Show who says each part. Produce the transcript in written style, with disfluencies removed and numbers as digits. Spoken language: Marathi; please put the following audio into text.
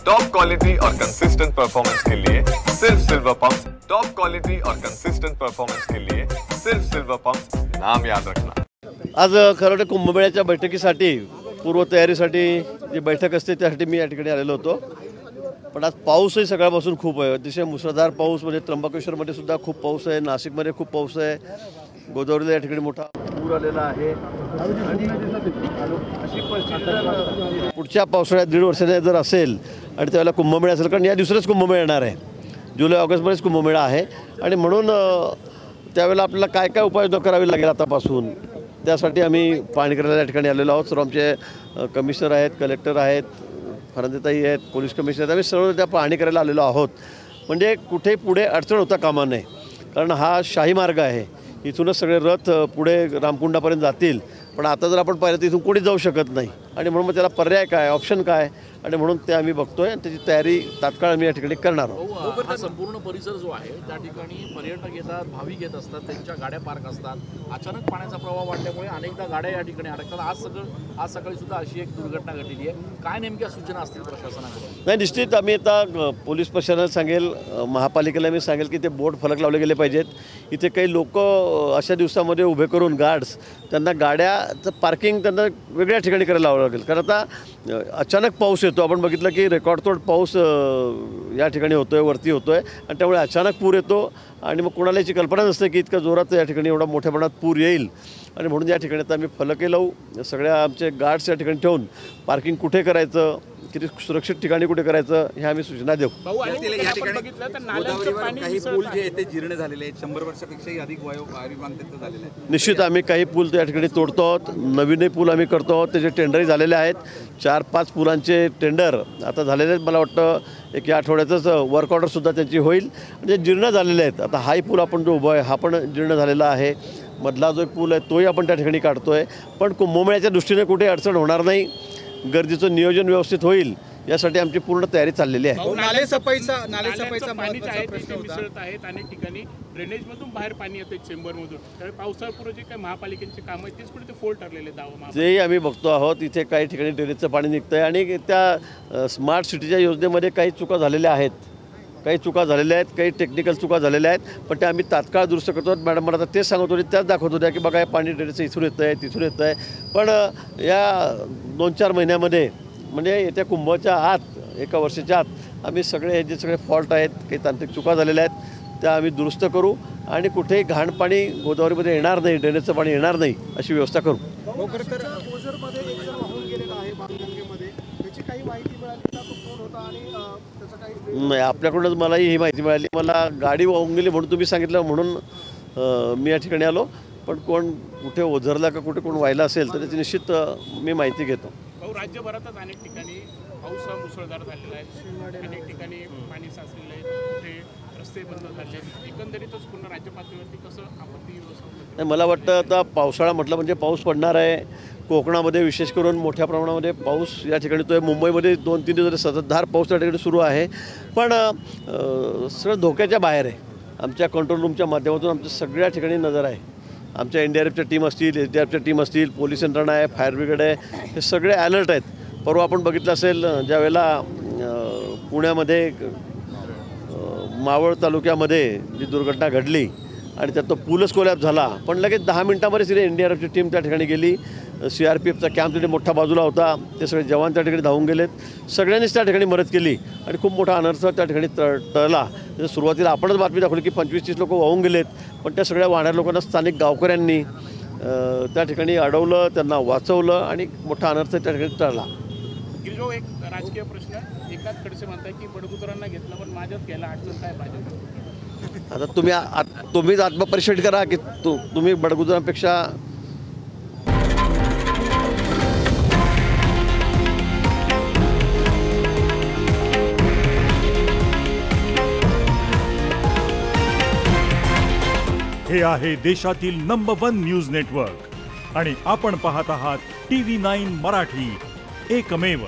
Speaker 1: टॉप क्वालिटी और कंसिस्टेंट परफॉर्मेंस के लिए सिर्फ सिल्वर पंप्स। टॉप क्वालिटी और कंसिस्टेंट परफॉर्मेंस के लिए सिर्फ सिल्वर पंप्स, नाम याद रखना।
Speaker 2: आज खरं कुंभमेळ्याच्या बैठकीसाठी पूर्वतयारीसाठी जी बैठक असते त्यासाठी मी या ठिकाणी आलेलो होतो। पण आज पाऊसही सकाळपासून खूप आहे, अतिशय मुसळधार पाऊस। म्हणजे त्र्यंबकेश्वरमध्ये सुद्धा खूप पाऊस आहे, नाशिकमध्ये खूप पाऊस आहे, गोदावरीला या ठिकाणी मोठा पूर आलेला आहे। अशी परिस्थिती पुढच्या पावसाळ्यात 1.5 वर्षाने जर असेल आणि त्यावेळेला कुंभमेळा असेल, कारण या दिवसाच कुंभमेळा येणार आहे, जुलै ऑगस्टमध्येच कुंभमेळा आहे। आणि म्हणून त्यावेळेला आपल्याला काय काय उपाययोजना करावी लागेल आतापासून, त्यासाठी आम्ही पाहणी करायला या ठिकाणी आलेलो आहोत। सर्व आमचे कमिशनर आहेत, कलेक्टर आहेत, फरंदेताई आहेत, पोलीस कमिशनर आहेत, आम्ही सर्व त्या पाहणी करायला आलेलो आहोत। म्हणजे कुठे पुढे अडचण होता कामा नये, कारण हा शाही मार्ग आहे, इथूनच सगळे रथ पुढे रामकुंडापर्यंत जातील। पण आता जर आपण पाहिलं तर इथून कोणीच जाऊ शकत नाही, आणि म्हणून मग त्याला पर्याय काय, ऑप्शन काय, आणि म्हणून ते आम्ही बघतोय आणि त्याची तयारी तात्काळ आम्ही या ठिकाणी करणार आहोत।
Speaker 3: हा संपूर्ण परिसर जो आहे त्या ठिकाणी पर्यटक येतात, भाविक येत असतात, त्यांच्या गाड्या पार्क असतात। अचानक पाण्याचा प्रवाह वाढल्यामुळे अनेकदा गाड्या या ठिकाणी अडकतात। आज सकाळी सुद्धा अशी एक दुर्घटना घडलेली आहे। काय नेमक्या सूचना असतील प्रशासनाकडून?
Speaker 2: नाही, निश्चित आम्ही आता पोलीस प्रशासनाला सांगेल, महापालिकेला मी सांगेल की ते बोर्ड फलक लावले गेले पाहिजेत। इथे काही लोक अशा दिवसामध्ये उभे करून गार्ड्स त्यांना गाड्याचं पार्किंग त्यांना वेगळ्या ठिकाणी करायला लावावं लागेल, कारण आता अचानक पाऊस येतो। आपण बघितलं की रेकॉर्डतोड पाऊस या ठिकाणी होतोय, वरती होतोय, आणि त्यामुळे अचानक पूर येतो आणि मग कोणाला याची कल्पना नसते की इतका जोरात या ठिकाणी एवढा मोठ्या प्रमाणात पूर येईल। आणि म्हणून या ठिकाणी आता आम्ही फलके लावू, सगळ्या आमचे गार्ड्स या ठिकाणी ठेवून पार्किंग कुठे करायचं, किती सुरक्षित ठिकाणी कुठे करायचं, हे आम्ही सूचना देऊ।
Speaker 4: काही पूल जे आहेत ते जीर्ण झालेले आहेत, 100 वर्षापेक्षाही अधिक आयुर्मान त्यांचं झालेलं आहे।
Speaker 2: निश्चित आम्ही काही पूल या ठिकाणी तोडतो आहोत, नवीनही पूल आम्ही करतो आहोत, त्याचे टेंडरही झालेले आहेत। 4-5 पुलांचे टेंडर आता झालेले आहेत। मला वाटतं एक या आठवड्यातच वर्क ऑर्डरसुद्धा त्यांची होईल, म्हणजे जीर्ण झालेले आहेत। आता हाही पूल आपण जो उभा आहे हा पण जीर्ण झालेला आहे, मधला जो एक पूल आहे तोही आपण त्या ठिकाणी काढतोय। पण कुंभमेळ्याच्या दृष्टीने कुठे अडचण होणार नाही, गर्दीचं नियोजन व्यवस्थित होईल यासाठी आमची पूर्ण तयारी चाललेली आहे।
Speaker 5: नाले सफाईचा महत्त्वाचा प्रश्न मिसळत आहेत, अनेक ठिकाणी ड्रेनेजमधून बाहेर पाणी येतं चेंबरमधून, त्यामुळे पावसाळ्यापूर्वी जे काही महापालिकेचे काम आहेत तेच कुठे ते फोल ठरलेले दावा
Speaker 2: तेही आम्ही बघतो आहोत। इथे काही ठिकाणी ड्रेनेजचं पाणी निघतं आहे, आणि त्या स्मार्ट सिटीच्या योजनेमध्ये काही चुका झालेल्या आहेत, काही टेक्निकल चुका झालेल्या आहेत, पण त्या आम्ही तात्काळ दुरुस्त करतो। मॅडम मला आता तेच सांगत होते, त्याच दाखवत होत्या की बघा हे पाणी ड्रेनेजचं इथून येतं आहे, तिथून येतं आहे। पण या 2-4 महिन्यामध्ये, म्हणजे येत्या कुंभच्या आत, 1 वर्षाच्या आत आम्ही सगळे हे जे सगळे फॉल्ट आहेत, काही तांत्रिक चुका झालेल्या आहेत, त्या आम्ही दुरुस्त करू, आणि कुठेही घाण पाणी गोदावरीमध्ये येणार नाही, ड्रेनेजचं पाणी येणार नाही अशी व्यवस्था करू। नाही, आपल्याकडूनच मलाही ही माहिती मिळाली, मला गाडी वाहून गेली म्हणून तुम्ही सांगितलं, म्हणून मी या ठिकाणी आलो। पण कोण कुठे ओझरला का कुठे कोण व्हायला असेल तर त्याची निश्चित मी माहिती घेतो।
Speaker 5: राज्यभरातच अनेक ठिकाणी पाऊस मुसळधार झालेला आहे, अनेक ठिकाणी पाणी साचलेलं आहे, कुठे रस्ते बंद झाले आहेत, एकंदरीतच पूर्ण राज्य पातळीवरती कसं आपत्ती व्यवस्थापन?
Speaker 2: मला वाटतं आता पावसाळा म्हटलं म्हणजे पाऊस पडणार आहे। कोकणामध्ये विशेष करून मोठ्या प्रमाणामध्ये पाऊस या ठिकाणी तो आहे। मुंबईमध्ये 2-3 दिवस सततधार पाऊस त्या ठिकाणी सुरू आहे, पण सगळं धोक्याच्या बाहेर आहे। आमच्या कंट्रोल रूमच्या माध्यमातून आमच्या सगळ्या ठिकाणी नजर आहे। आमच्या NDRFच्या टीम असतील, SDRFच्या टीम असतील, पोलीस यंत्रणा आहे, फायर ब्रिगेड आहे, हे सगळे अलर्ट आहेत। परवा आपण बघितलं असेल ज्यावेळेला पुण्यामध्ये मावळ तालुक्यामध्ये जी दुर्घटना घडली आणि त्यात तो पूलच कोलॅप्स झाला, पण लगेच 10 मिनिटांमध्येच तिथे NDRFची टीम त्या ठिकाणी गेली, CRPFचा कॅम्प तिथे मोठा बाजूला होता, ते सगळे जवान त्या ठिकाणी धावून गेलेत, सगळ्यांनीच त्या ठिकाणी मदत केली आणि खूप मोठा अनर्थ त्या ठिकाणी टळला। सुरुवातीला आपणच बातमी दाखवली की 25-30 लोक वाहून गेलेत, पण त्या सगळ्या वाहणाऱ्या लोकांना स्थानिक गावकऱ्यांनी त्या ठिकाणी अडवलं, त्यांना वाचवलं, आणि मोठा अनर्थ त्या ठिकाणी टळला।
Speaker 5: गिरिजो, एक राजकीय प्रश्न, एकाच खडसे म्हणताय की बडगुजरांना घेतलं पण माझ्यात घ्यायला अडचण काय भाजप?
Speaker 2: आता तुम्हीच आत्मपरिक्षण करा की तुम्ही बडगुजरांपेक्षा
Speaker 6: हे आहे देशातील नंबर 1 न्यूज नेटवर्क, आणि आपण पाहत आहात TV9 मराठी, एकमेव।